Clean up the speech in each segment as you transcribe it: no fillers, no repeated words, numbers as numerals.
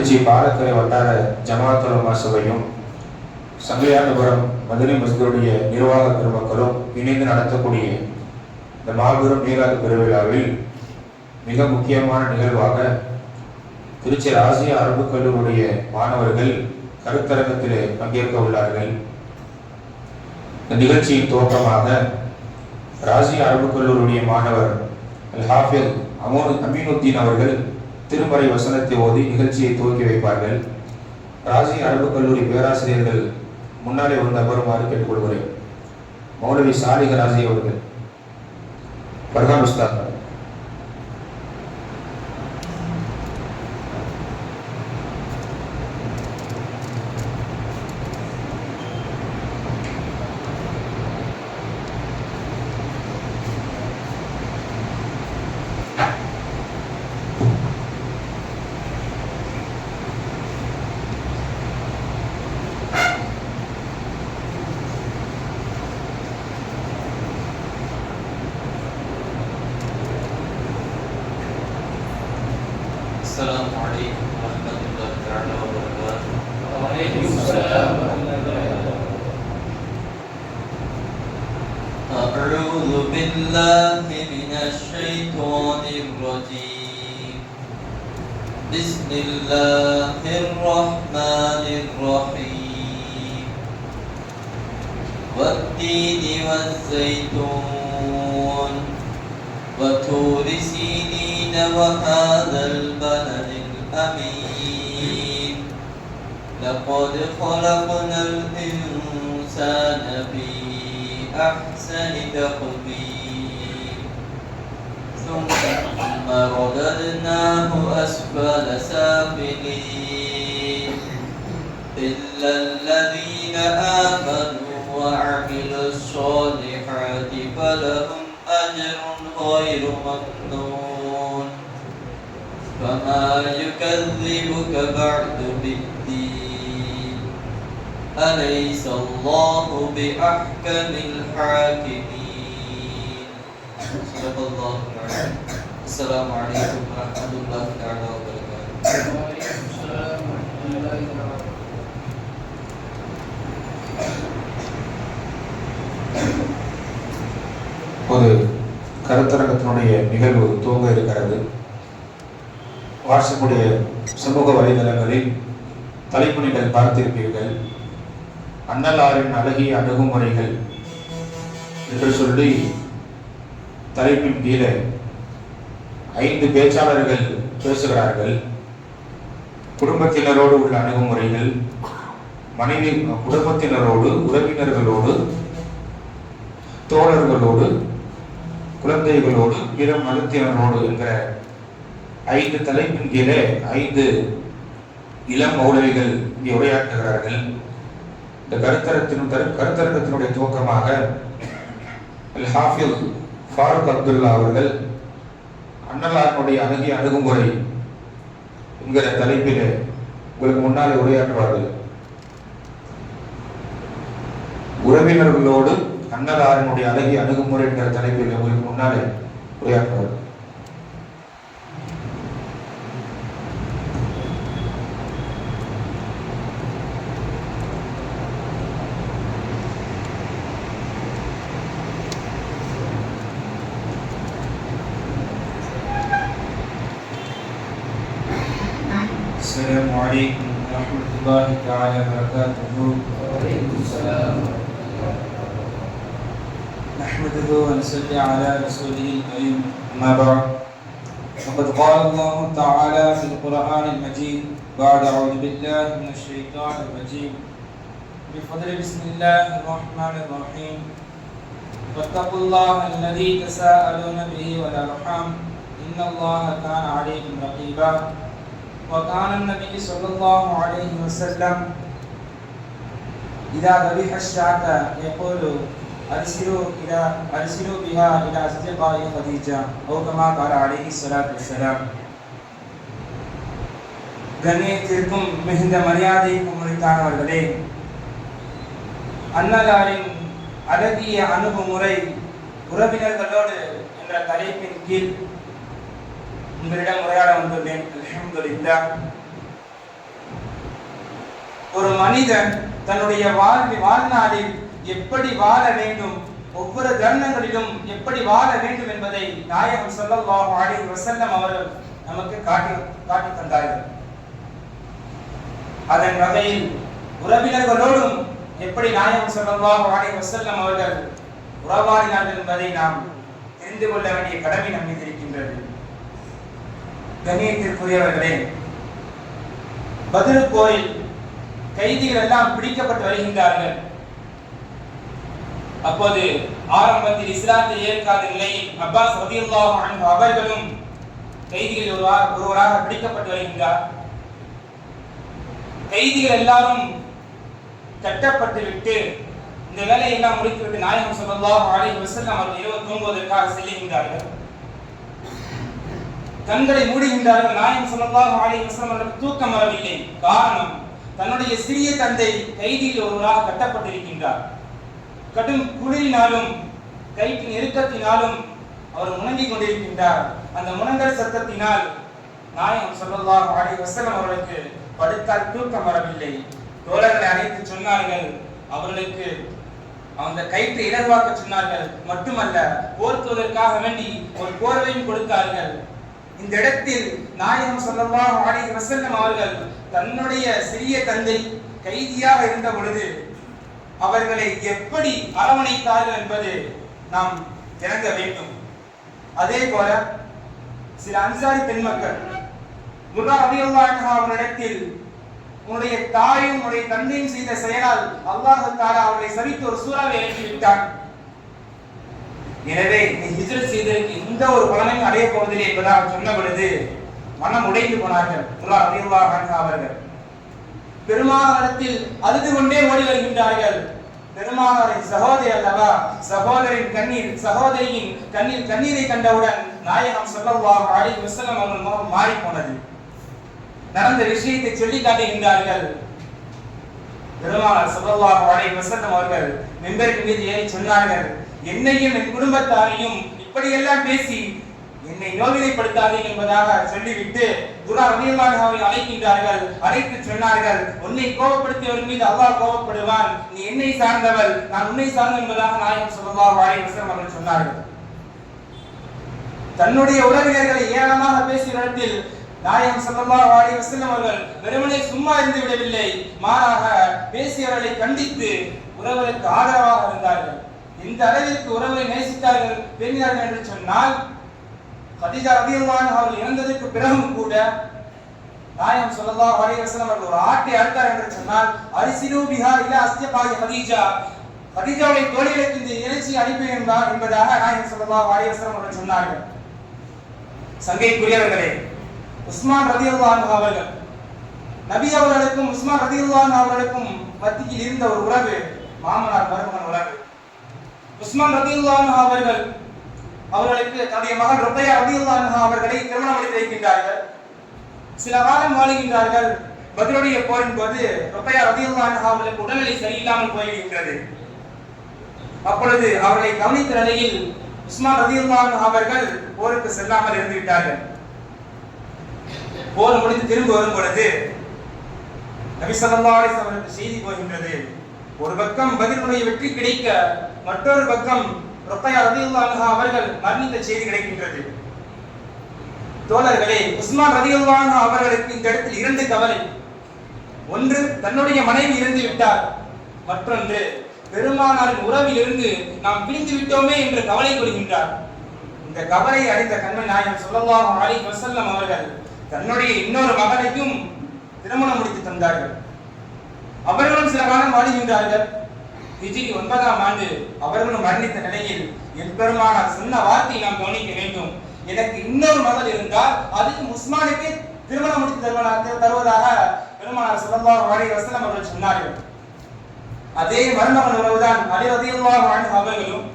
திருச்சி பாலக்கரை வட்டார ஜமாஅத் உலமா சபையும் சங்கையாண்டபுரம் மதுரை மஸ்ஜிதுடைய நிர்வாக பெருமக்களும் இணைந்து நடத்தக்கூடிய இந்த மாபெரும் மீலாது பெருவிழாவில் மிக முக்கியமான நிகழ்வாக திருச்சி ராசியா அரபு கல்லூரியுடைய மாணவர்கள் கருத்தரங்கத்திலே பங்கேற்க உள்ளார்கள். இந்த நிகழ்ச்சியின் துவக்கமாக ராசியா அரபு கல்லூரியுடைய மாணவர் அல்-ஹாஃபிஸ் அமீனுத்தீன் அவர்கள் திருமறை வசனத்தை ஓதி நிகழ்ச்சியை துவக்கி வைப்பார்கள். ராசியா அரபு கல்லூரி பேராசிரியர்கள் முன்னாலே வந்து அமருமாறு கேட்டுக்கொள்கிறேன். மௌலவி சாலிக ராசி அவர்கள், பர்கான் உஸ்தாத். السلام عليكم ورحمة الله تعالى وبركاته. وعليكم السلام ورحمة الله وبركاته. أعوذ بالله من الشيطان الرجيم. بسم الله الرحمن الرحيم. والتين والزيتون وطور سينين وهذا البلد الأمين. لقد خلقنا الإنسان في أحسن تقويم ثم رددناه أسفل سافلين إلا الذين آمنوا وعملوا الصالحات فلهم أجر غير ممنون. فما يكذبك بعد بالدين أليس الله بأحكم الحاكمين. صدق الله العظيم. السلام عليكم ورحمة الله تعالى وبركاته. وعليكم السلام ورحمة الله وبركاته. ஒரு கருத்தரங்கத்தினுடைய நிகழ்வு துவங்க இருக்கிறது. வாட்ஸ்அப்புடைய சமூக வலைதளங்களில் தலைப்பு நீங்கள் பார்த்திருப்பீர்கள். அன்னலாரின் அழகிய அணுகுமுறைகள் என்று சொல்லி தலைப்பின் கீழே 5 பேச்சாளர்கள் பேசுகிறார்கள். குடும்பத்தினரோடு உள்ள அணுகுமுறைகள், மனைவி குடும்பத்தினரோடு, உறவினர்களோடு, தோழர்களோடு, குழந்தைகளோடு, பிற மதத்தினரோடு என்கிற 5 தலைப்பின் கீழே 5 இளம் மௌலவிகள் இங்கே உரையாற்றுகிறார்கள். இந்த கருத்தரங்கத்தினுடைய துவக்கமாக அல்-ஹாஃபிஸ் ஃபாரூக் அப்துல்லா அவர்கள் அன்னலாரினுடைய அழகிய அணுகுமுறை என்கிற தலைப்பிலே உங்களுக்கு முன்னாலே உரையாற்றுவார்கள். உறவினர்களோடு அன்னலாரினுடைய அழகிய அணுகுமுறை என்கிற தலைப்பில் உங்களுக்கு முன்னாலே உரையாற்றுவார்கள். السلام عليكم ورحمة الله تعالى وبركاته. وعليكم السلام. نحمده ونصلي على رسوله الكريم. أما بعد فقد قال الله تعالى في القرآن المجيد بعد أعوذ بالله من الشيطان الرجيم بفضل بسم الله الرحمن الرحيم. واتقوا الله الذي تساءلون به والأرحام إن الله كان عليكم رقيبا. وكان النبي صلى الله عليه وسلم إذا ذبح الشاة يقول أرسلوا بها إلى أصدقاء خديجة أو كما قال عليه الصلاة والسلام. கண்ணியத்திற்கும் மிகுந்த மரியாதைக்கும் உரித்தானவர்களே, அன்னலாரின் அழகிய அணுகுமுறை உறவினர்களோடு என்ற தலைப்பின் கீழ் உங்களிடம் உரையாட வந்துள்ளேன். அல்ஹம்துலில்லாஹ். ஒரு மனிதன் தன்னுடைய வாழ்நாளில் எப்படி வாழ வேண்டும், ஒவ்வொரு தருணங்களிலும் எப்படி வாழ வேண்டும் என்பதை நாயகம் ஸல்லல்லாஹு அலைஹி வஸல்லம் அவர்கள் நமக்கு காட்டி தந்தார்கள். அதன் வகையில் உறவினர்களோடும் எப்படி நாயகம் ஸல்லல்லாஹு அலைஹி வஸல்லம் அவர்கள் உறவாடினார்கள் என்பதை நாம் தெரிந்து கொள்ள வேண்டிய கடமை நம் மீது இருக்கின்றது. கண்ணியத்திற்குரியவர்களே, பத்ர் போரில் கைதிகள் எல்லாம் பிடிக்கப்பட்டு வருகின்றார்கள். அப்போது ஆரம்பத்தில் இஸ்லாத்தை ஏற்காத நிலையில் அப்பாஸ் ரலியல்லாஹு அன்ஹு அவர்களும் கைதிகளில் ஒருவராக பிடிக்கப்பட்டு வருகின்றார். கைதிகள் எல்லாரும் கட்டப்பட்டு விட்டு இந்த வேலையெல்லாம் முடித்துவிட்டு நாயகம் ஸல்லல்லாஹு அலைஹி வஸல்லம் அவர்கள் இரவு தூங்குவதற்காக செல்லுகின்றார்கள். கண்களை மூடுகின்றார்கள். நாயகம் ஸல்லல்லாஹு அலைஹி வஸல்லம் அவர்களுக்கு தூக்கம் வரவில்லை. காரணம், தன்னுடைய சிறிய தந்தை கைதியில் ஒருவராக கட்டப்பட்டிருக்கின்றார். கடும் குளிரினாலும் கயிற்றின் இறுக்கத்தினாலும் அவர் முணங்கிக் கொண்டிருக்கின்றார். அந்த முழங்கல் சத்தத்தினால் நாயகம் ஸல்லல்லாஹு அலைஹி வஸல்லம் அவர்களுக்கு படுத்தால் தூக்கம் வரவில்லை. தோழர்களை அழைத்து சொன்னார்கள், அவர்களுக்கு அந்த கயிற்றை இலகுவாக்க சொன்னார்கள். மட்டுமல்ல, போர்த்துவதற்காக வேண்டி ஒரு போர்வையும் கொடுத்தார்கள். இந்த இடத்தில் நாயகம் ஸல்லல்லாஹு அலைஹி வஸல்லம் அவர்கள் தன்னுடைய சிறிய தந்தை கைதியாக இருந்த பொழுது அவர்களை எப்படி அரவணைத்தார்கள் என்பது நாம் இறங்க வேண்டும். அதே போல சில அன்சாரி பெண்மக்கள் முர்ரா ரலியல்லாஹு அன்ஹு அவர்களிடத்தில், உன்னுடைய தாயும் உன்னுடைய தந்தையும் செய்த செயலால் அல்லாஹ் தஆலா அவர்களை சபித்து ஒரு சூறாவை இறக்கி விட்டான். எனவே நீ ஹிஜ்ரத் செய்ததற்கு இந்த ஒரு பலனையும் அடைய போவதில்லை என்பதாக சொன்ன பொழுது மனம் உடைந்து போனார்கள் முர்ரா ரலியல்லாஹு அன்ஹு அவர்கள். பெருமானாரிடத்தில் அழுது கொண்டே ஓடி வருகின்றார்கள். பெருமானாரின் சகோதரி அல்லவா, சகோதரியின் கண்ணில் கண்ணீரை கண்டவுடன் நாயகம் ஸல்லல்லாஹு அலைஹி வஸல்லம் அவர்கள் முகம் மாறி போனது. நடந்த விஷயத்தை சொல்லி காட்டுகின்றார்கள். பெருமானார் ஸல்லல்லாஹு அலைஹி வஸல்லம் அவர்கள் மிம்பரின் மீது ஏறி சொன்னார்கள், என்னையும் என் குடும்பத்தாரையும் இப்படியெல்லாம் பேசி என்னை நோவினைப்படுத்தாதீர்கள் என்பதாக சொல்லிவிட்டு துரா ரலியல்லாஹு அன்ஹு அழைக்கின்றார்கள். அழைத்து சொன்னார்கள், உன்னை கோபப்படுத்தியவர் மீது அல்லாஹ் கோபப்படுவான், நீ என்னை சார்ந்தவள், நான் உன்னை சார்ந்தவன் என்பதாக நாயகம் ஸல்லல்லாஹு அலைஹி வஸல்லம் அவர்கள் சொன்னார்கள். தன்னுடைய உறவினர்களை ஏளனமாக பேசிய இடத்தில் நாயகம் ஸல்லல்லாஹு அலைஹி வஸல்லம் அவர்கள் வெறுமனே சும்மா இருந்து விடவில்லை, மாறாக பேசியவர்களை கண்டித்து உறவுகளுக்கு ஆதரவாக இருந்தார்கள். இந்த அளவிற்கு உறவை நேசித்தார்கள், பேணினார்கள் என்று சொன்னால், கதீஜா ரலியல்லாஹு அன்ஹா அவர்கள் இறந்ததற்கு பிறகும் கூட நாயகம் ஸல்லல்லாஹு அலைஹி வஸல்லம் அவர்கள் ஒரு ஆட்டை அறுத்தார் என்று சொன்னால், அரிசிலு பிஹா இலா அஸ்திகாய் கதீஜா, கதீஜாவுடைய தோழிகளுக்கு இந்த இறைச்சி அனுப்பி என்பதாக நாயகம் ஸல்லல்லாஹு அலைஹி வஸல்லம் அவர்கள் சொன்னார்கள். சங்கைக்குரியவர்களே, உஸ்மான் ரலியல்லாஹு அன்ஹு அவர்கள், நபி அவர்களுக்கும் உஸ்மான் ரலியல்லாஹு அன்ஹு அவர்களுக்கும் மத்தியில் இருந்த ஒரு உறவு மாமனார் மருமகன் உறவு. உஸ்மான் ரலியல்லாஹு அன்ஹு அவர்களுக்கு தன்னுடைய மகள் ருக்கையா ரலியல்லாஹு அன்ஹா அவர்களை திருமணம் முடித்து வைக்கின்றார்கள். சில காலம் வாழுகின்றார்கள். பத்ருடைய போரின் போது ருக்கையா ரலியல்லாஹு அன்ஹா அவர்களுக்கு உடல்நிலை சரியில்லாமல் போய்விடுகின்றது. அப்பொழுது அவர்களை கவனித்த நிலையில் உஸ்மான் ரலியல்லாஹு அன்ஹு அவர்கள் போருக்கு செல்லாமல் இருந்து விட்டார்கள். போர் முடிந்து திரும்ப வரும் பொழுது நபி ஸல்லல்லாஹு அலைஹி வஸல்லம் செய்தி போகின்றது. ஒரு பக்கம் பத்ருடைய வெற்றி கிடைக்க, மற்றொரு பக்கம் ருக்கையா ரலியல்லாஹு அன்ஹா அவர்கள் மரணித்த செய்தி கிடைக்கின்றது. தோழர்களே, உஸ்மான் ரலியல்லாஹு அன்ஹு அவர்களுக்கு இந்த இடத்தில் இரண்டு கவலை. ஒன்று, தன்னுடைய மனைவி இறந்து விட்டார். மற்றொன்று, பெருமானாரின் உறவில் இருந்து நாம் பிரிந்து விட்டோமே என்று கவலை கொள்கின்றார். இந்த கவலை அறிந்த கண்மணி நாயகம் ஸல்லல்லாஹு அலைஹி வஸல்லம் அவர்கள் தன்னுடைய இன்னொரு மகனையும் திருமணம் முடித்து தந்தார்கள். அவர்களும் சில காலம் வாழுகின்றார்கள். ஹிஜ்ரி 9ஆம் ஆண்டு அவர்களும் மரணித்த நிலையில் என் பெருமானார் சொன்ன வார்த்தையை நாம் கவனிக்க வேண்டும். எனக்கு இன்னொரு மகள் இருந்தால் அதுக்கு உஸ்மானுக்கு திருமணம் முடித்து தருவதாக பெருமானார் ஸல்லல்லாஹு அலைஹி வஸல்லம் அவர்கள் சொன்னார்கள். அதே மருமகன் உறவுதான் அலி ரலியல்லாஹு அன்ஹு அவர்களும்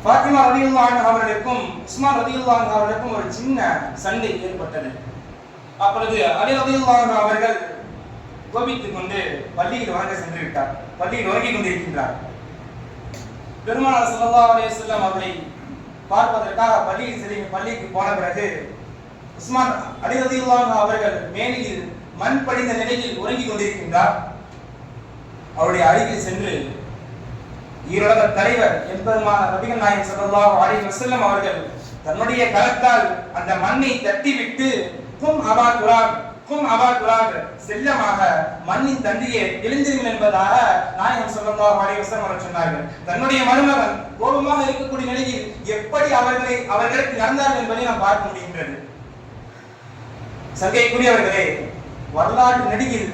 ஃபாத்திமா ரலியல்லாஹு அன்ஹா அவர்களுக்கும் உஸ்மான் ரலியல்லாஹு அன்ஹு அவர்களுக்கும் ஒரு சின்ன சண்டை ஏற்பட்டது. அப்பொழுது அலி ரலியல்லாஹு அன்ஹு அவர்கள் கோபித்துக் கொண்டு பள்ளியில் வணங்க சென்று விட்டார். பள்ளியில் உறங்கிக் கொண்டிருக்கின்றார். பெருமானார் ஸல்லல்லாஹு அலைஹி வஸல்லம் அவர்களை பார்ப்பதற்காக பள்ளிக்கு போன பிறகு உஸ்மான் அலி ரலியல்லாஹு அன்ஹு அவர்கள் மேனியில் மண் படிந்த நிலையில் உறங்கிக் கொண்டிருக்கின்றார். அவருடைய அருகில் சென்று ஈருலக தலைவர் எம்பெருமான நபிகள் நாயகம் ஸல்லல்லாஹு அலைஹி வஸல்லம் அவர்கள் தன்னுடைய கரத்தால் அந்த மண்ணை தட்டிவிட்டு கும் அபா துராப், கும் அபா துராப், செல்லமாக மண்ணின் தண்டியை எழுந்திருங்கள் என்பதாக நாயகம் ஸல்லல்லாஹு அலைஹி வஸல்லம் அவர்கள் சொன்னார்கள். தன்னுடைய மருமகன் கோபமாக இருக்கக்கூடிய நிலையில் எப்படி அவர்களுக்கு நடந்தார்கள் என்பதை நாம் பார்க்க முடிகின்றது. சங்கைக்குரியவர்களே, வரலாற்று நெடுகில்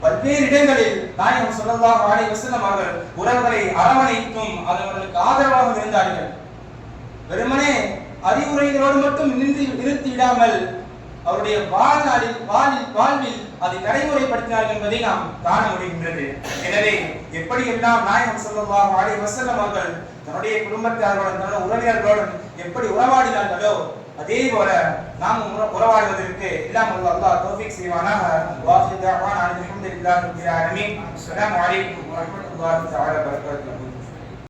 பல்வேறு இடங்களில் நாயகம் ஸல்லல்லாஹு அலைஹி வஸல்லம் அவர்கள் உறவுகளை அரவணைத்தும் அவர்களுக்கு ஆதரவாக இருந்தார்கள். வெறுமனே அறிவுரைகளோடு மட்டும் நிறுத்தி விடாமல் அவருடைய வாழ்வில் அதை நடைமுறைப்படுத்தினார்கள் என்பதை நாம் காண முடிகின்றது. எனவே எப்படியெல்லாம் நாயகம் ஸல்லல்லாஹு அலைஹி வஸல்லம் அவர்கள் தன்னுடைய குடும்பத்தார்களுடன் தன்னுடைய உறவினர்களுடன் எப்படி உறவாடினார்களோ அதே போல நாம் உறவாடுவதற்கு எல்லாம் அல்லாஹ் தௌஃபீக் செய்வானாக. வாஹிர் தஅவானா அல்ஹம்துலில்லாஹி ரப்பில் ஆலமீன். அஸ்ஸலாமு அலைக்கும் வரஹ்மத்துல்லாஹி தஆலா வபரகாத்துஹு.